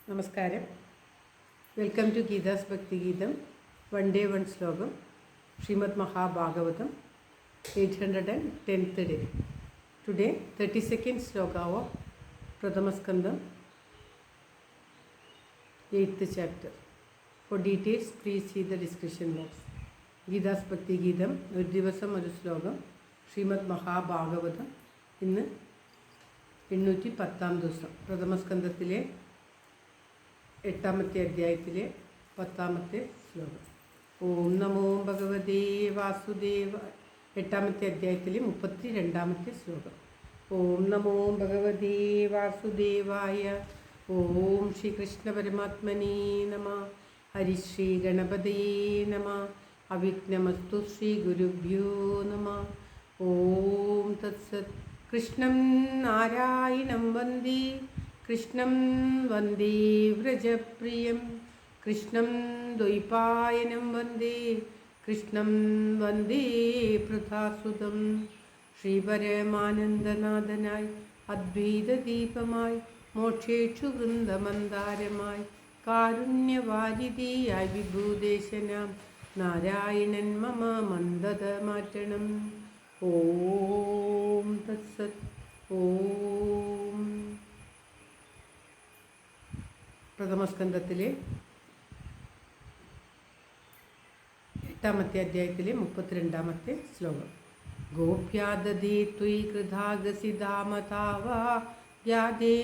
നമസ്കാരം. Welcome to Geetha's ഭക്തി ഗീതം. വൺ ഡേ വൺ ശ്ലോകം. Shrimad Mahabhagavatam 810th day. Today 32nd sloka of Pradhamaskandam 8th chapter. For details please see the description box. Geetha's ഭക്തി ഗീതം ഒരു ദിവസം ഒരു ശ്ലോകം. ശ്രീമദ് മഹാഭാഗവതം ഇന്ന് 810ാം ദിവസം. പ്രഥമസ്കന്ധത്തിലെ 8ാമത്തെ അധ്യായത്തിലെ 10ാമത്തെ ശ്ലോകം. ഓം നമോ ഭഗവതേ വാസുദേവ. 8ാമത്തെ അധ്യായത്തിലെ 32ാമത്തെ ശ്ലോകം. ഓം നമോ ഭഗവതേ വാസുദേവായ. ഓം ശ്രീകൃഷ്ണ പരമാത്മനേ നമ. ഹരിശ്രീ ഗണപതയേ നമ. അവിഘ്നമസ്തു ശ്രീ ഗുരുഭ്യോ നമ. ഓം തത്സത്. കൃഷ്ണം നാരായണം വന്ദേ. കൃഷ്ണം വന്ദേ വ്രജപ്രിയം. കൃഷ്ണം ദ്വൈപായനം വന്ദേ. കൃഷ്ണം വന്ദേ പ്രഥാസുതം. ശ്രീപരമാനന്ദനാഥനായി അദ്വൈതദീപമായി മോക്ഷേക്ഷു വൃന്ദമന്ദാരമായി കാരുണ്യവാരിധിയായി വിഭൂദേശനാം നാരായണൻ മമ മന്ദത മാറ്റണം. ഓം തത്സത്. ഓം. പ്രഥമസ്കന്ധത്തിലെ 8ാമത്തെ അധ്യായത്തിലെ 32ാമത്തെ ശ്ലോകം. ഗോപ്യാദദേ ത്വയി കൃതാഗസിധാമതാവാ യാദേ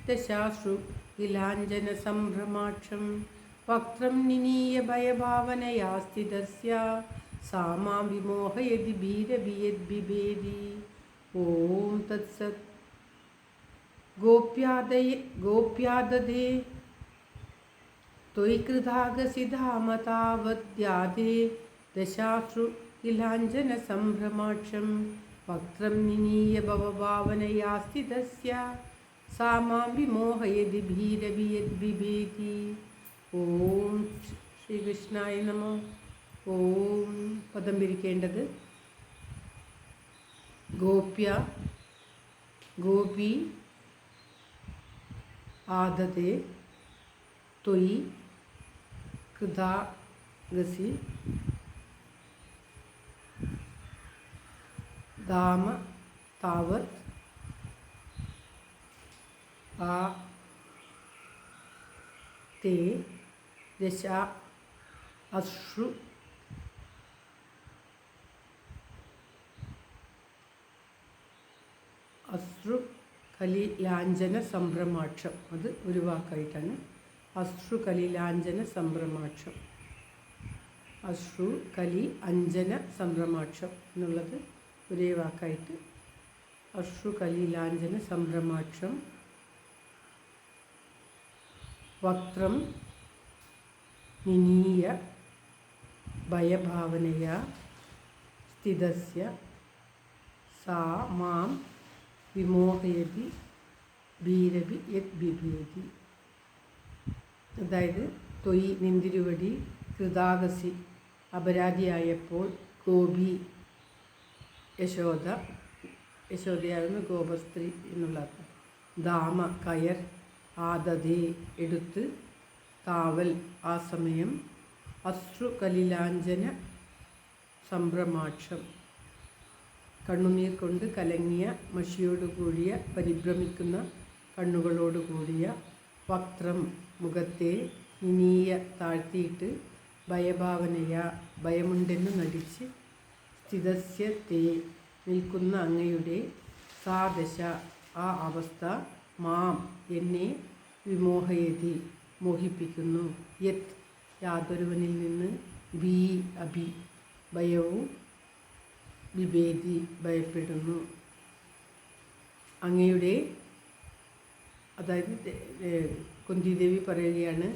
ദശാശ്രു വിലാഞ്ജന സംഭ്രമാക്ഷം വക്ത്രം നിനീയ ഭയഭാവനയാ സ്ഥിതസ്യ സാ മാം വിമോഹയതി ഭീരഭിയദ്ബിഭേദി. ഓം തത്സത്. ഗോപ്യാദദേ ത്വയി കൃതാഗസിധാമതാവദ്യാദേ ദശാശ്രു വിലാഞ്ജന സംഭ്രമാക്ഷം വക്ത്രം നിനീയ ഭവഭാവനയാ സ്ഥിതസ്യ സാ മാം വിമോഹയതി ഭീരഭിയദ്ബിഭേദി. ഓം ശ്രീകൃഷ്ണായ നമ. ഓം. പദം പിരിക്കേണ്ടത് ഗോപി ആദതേ ത്വയി കൃതാഗസി ധാമ താവത് ആ തേ ദശ അശ്രു കലിലാഞ്ജന സംഭ്രമാക്ഷം. അത് ഒരു വാക്കായിട്ടാണ്. അശ്രു കലിലാഞ്ജന സംഭ്രമാക്ഷം. അശ്രു കലി അഞ്ജന സംഭ്രമാക്ഷം എന്നുള്ളത് ഒരേ വാക്കായിട്ട്. അശ്രു കലിലാഞ്ജന സംഭ്രമാക്ഷം വക്ത്രം നിനീയ ഭയഭാവനയാ സ്ഥിതസ്യ സാ മാം വിമോഹയതി ഭീരഭി യദ്ബിഭേദി. അതായത് ത്വയി നിന്തിരുവടി കൃതാഗസി അപരാധിയായപ്പോൾ ഗോപി യശോദയാകുന്ന ഗോപസ്ത്രീ എന്നുള്ള അർത്ഥം. ധാമ കയർ. ആദതേ എടുത്ത്. താവൽ ആ സമയം. അശ്രു കലിലാഞ്ജന സംഭ്രമാക്ഷം കണ്ണുനീർ കൊണ്ട് കലങ്ങിയ മഷിയോടുകൂടിയ പരിഭ്രമിക്കുന്ന കണ്ണുകളോടുകൂടിയ. വക്ത്രം മുഖത്തെ. നിനീയ താഴ്ത്തിയിട്ട്. ഭയഭാവനയ ഭയമുണ്ടെന്ന് നടിച്ച്. സ്ഥിതസ്യ തേ നിൽക്കുന്ന അങ്ങയുടെ. സാ ദശ ആ അവസ്ഥ. മാം എന്നെ. വിമോഹയതി മോഹിപ്പിക്കുന്നു. യത് യാതൊരുവനിൽ നിന്ന്. ഭീ അഭി ഭയവും. വിഭേദി ഭയപ്പെടുന്നു. അങ്ങയുടെ. അതായത് കുന്തിദേവി പറയുകയാണ്,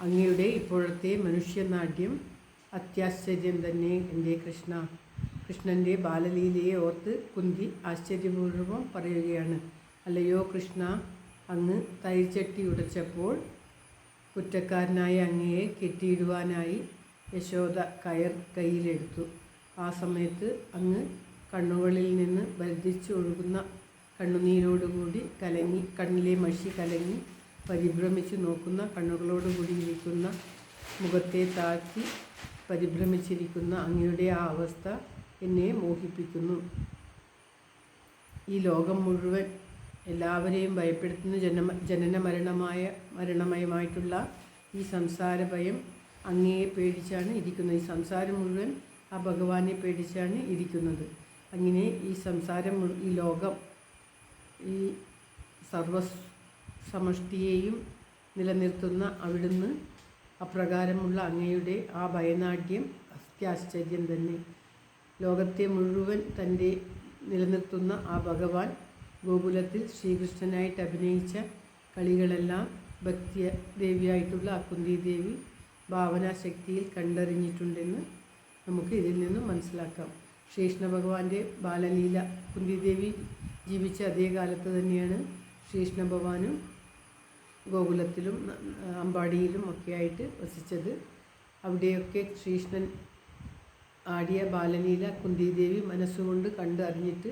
അങ്ങയുടെ ഇപ്പോഴത്തെ മനുഷ്യനാട്യം അത്യാശ്ചര്യം തന്നെ എൻ്റെ കൃഷ്ണ. കൃഷ്ണൻ്റെ ബാലലീലയെ ഓർത്ത് കുന്തി ആശ്ചര്യപൂർവ്വം പറയുകയാണ്. അല്ലയോ കൃഷ്ണ, അങ്ങ് തൈച്ചട്ടി ഉടച്ചപ്പോൾ കുറ്റക്കാരനായ അങ്ങയെ കെട്ടിയിടുവാനായി യശോദ കയർ കയ്യിലെടുത്തു. ആ സമയത്ത് അങ്ങ് കണ്ണുകളിൽ നിന്ന് വർദ്ധിച്ചു ഒഴുകുന്ന കണ്ണുനീരോടുകൂടി കലങ്ങി, കണ്ണിലെ മഷി കലങ്ങി പരിഭ്രമിച്ച് നോക്കുന്ന കണ്ണുകളോടുകൂടി ഇരിക്കുന്ന, മുഖത്തെ താഴ്ത്തി പരിഭ്രമിച്ചിരിക്കുന്ന അങ്ങയുടെ ആ അവസ്ഥ എന്നെ മോഹിപ്പിക്കുന്നു. ഈ ലോകം മുഴുവൻ എല്ലാവരെയും ഭയപ്പെടുത്തുന്ന ജനന മരണമയമായിട്ടുള്ള ഈ സംസാര ഭയം അങ്ങയെ പേടിച്ചാണ് ഇരിക്കുന്നത്. ഈ സംസാരം മുഴുവൻ ആ ഭഗവാനെ പേടിച്ചാണ് ഇരിക്കുന്നത്. അങ്ങനെ ഈ സംസാരം, ഈ ലോകം, ഈ സർവസമഷ്ടിയെയും നിലനിർത്തുന്ന അവിടുന്ന്, അപ്രകാരമുള്ള അങ്ങയുടെ ആ ഭയനാട്യം അത്യാശ്ചര്യം തന്നെ. ലോകത്തെ മുഴുവൻ തൻ്റെ നിലനിർത്തുന്ന ആ ഭഗവാൻ ഗോകുലത്തിൽ ശ്രീകൃഷ്ണനായിട്ട് അഭിനയിച്ച കളികളെല്ലാം ഭക്തിദേവിയായിട്ടുള്ള ആ കുന്തിദേവി ഭാവനാശക്തിയിൽ കണ്ടറിഞ്ഞിട്ടുണ്ടെന്ന് നമുക്ക് ഇതിൽ നിന്നും മനസ്സിലാക്കാം. ശ്രീകൃഷ്ണ ഭഗവാന്റെ ബാലലീല, കുന്തിദേവി ജീവിച്ച അതേ കാലത്ത് തന്നെയാണ് ശ്രീകൃഷ്ണ ഭഗവാനും ഗോകുലത്തിലും അമ്പാടിയിലും ഒക്കെ ആയിട്ട് വസിച്ചത്. അവിടെയൊക്കെ ശ്രീകൃഷ്ണൻ ആടിയ ബാലലീല കുന്തിദേവി മനസ്സുകൊണ്ട് കണ്ട് അറിഞ്ഞിട്ട്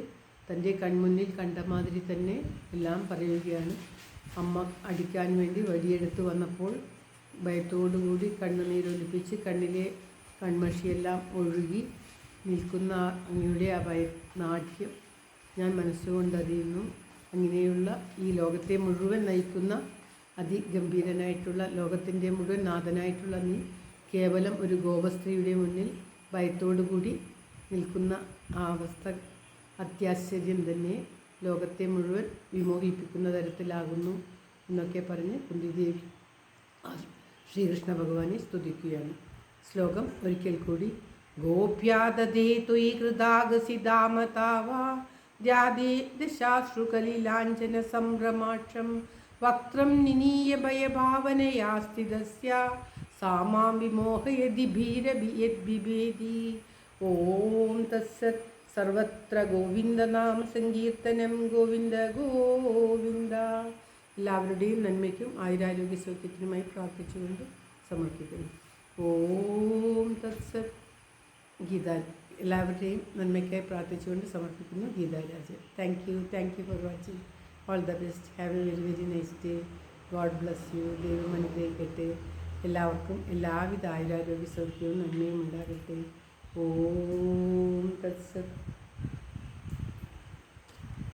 തൻ്റെ കൺമുന്നിൽ കണ്ട മാതിരി തന്നെ എല്ലാം പറയുകയാണ്. അമ്മ അടിക്കാൻ വേണ്ടി വടിയെടുത്ത് വന്നപ്പോൾ ഭയത്തോടുകൂടി കണ്ണുനീരൊലിപ്പിച്ച് കണ്ണിലെ കൺമഷിയെല്ലാം ഒഴുകി നിൽക്കുന്ന അങ്ങയുടെ ആ നാട്യം ഞാൻ മനസ്സുകൊണ്ടറിയുന്നു. അങ്ങനെയുള്ള ഈ ലോകത്തെ മുഴുവൻ നയിക്കുന്ന അതിഗംഭീരനായിട്ടുള്ള, ലോകത്തിൻ്റെ മുഴുവൻ നാഥനായിട്ടുള്ള നീ കേവലം ഒരു ഗോപസ്ത്രീയുടെ മുന്നിൽ ഭയത്തോടുകൂടി നിൽക്കുന്ന ആ അവസ്ഥ അത്യാശ്ചര്യം തന്നെ, ലോകത്തെ മുഴുവൻ വിമോഹിപ്പിക്കുന്ന തരത്തിലാകുന്നു എന്നൊക്കെ പറഞ്ഞ് കുന്തിദേവി ശ്രീകൃഷ്ണ ഭഗവാനെ സ്തുതിക്കുകയാണ്. ശ്ലോകം ഒരിക്കൽ കൂടി. ഗോപ്യാദേ ത്വയി കൃതാഗസിതാമതാവാ ദ്യാദേ ദശാശ്രുകലിലാഞ്ജന സംഭ്രമാക്ഷം വക്രം നിനീയ ഭയഭാവനയാ സ്ഥിതസ്യ സാ മാം വിമോഹയതി ഭീരഭിയദ്ബിഭേദി. ഓം തത്സത്. സർവത്ര ഗോവിന്ദനാമ സങ്കീർത്തനം. ഗോവിന്ദ ഗോവിന്ദ. എല്ലാവരുടെയും നന്മയ്ക്കും ആയുരാരോഗ്യ സൗഖ്യത്തിനുമായി പ്രാർത്ഥിച്ചുകൊണ്ട് സമർപ്പിക്കുന്നു. ഓം തത്സത്. ഗീത എല്ലാവരുടെയും നന്മയ്ക്കായി പ്രാർത്ഥിച്ചുകൊണ്ട് സമർപ്പിക്കുന്നു. Geetharaja. Thank you for watching. All the best. Have a very very nice day. God bless you. ദൈവം അനുഗ്രഹിക്കട്ടെ. എല്ലാവർക്കും എല്ലാവിധ ആയുരാരോഗ്യ സൗഖ്യവും നന്മയും ഉണ്ടാകട്ടെ. ഓം തത്സത്.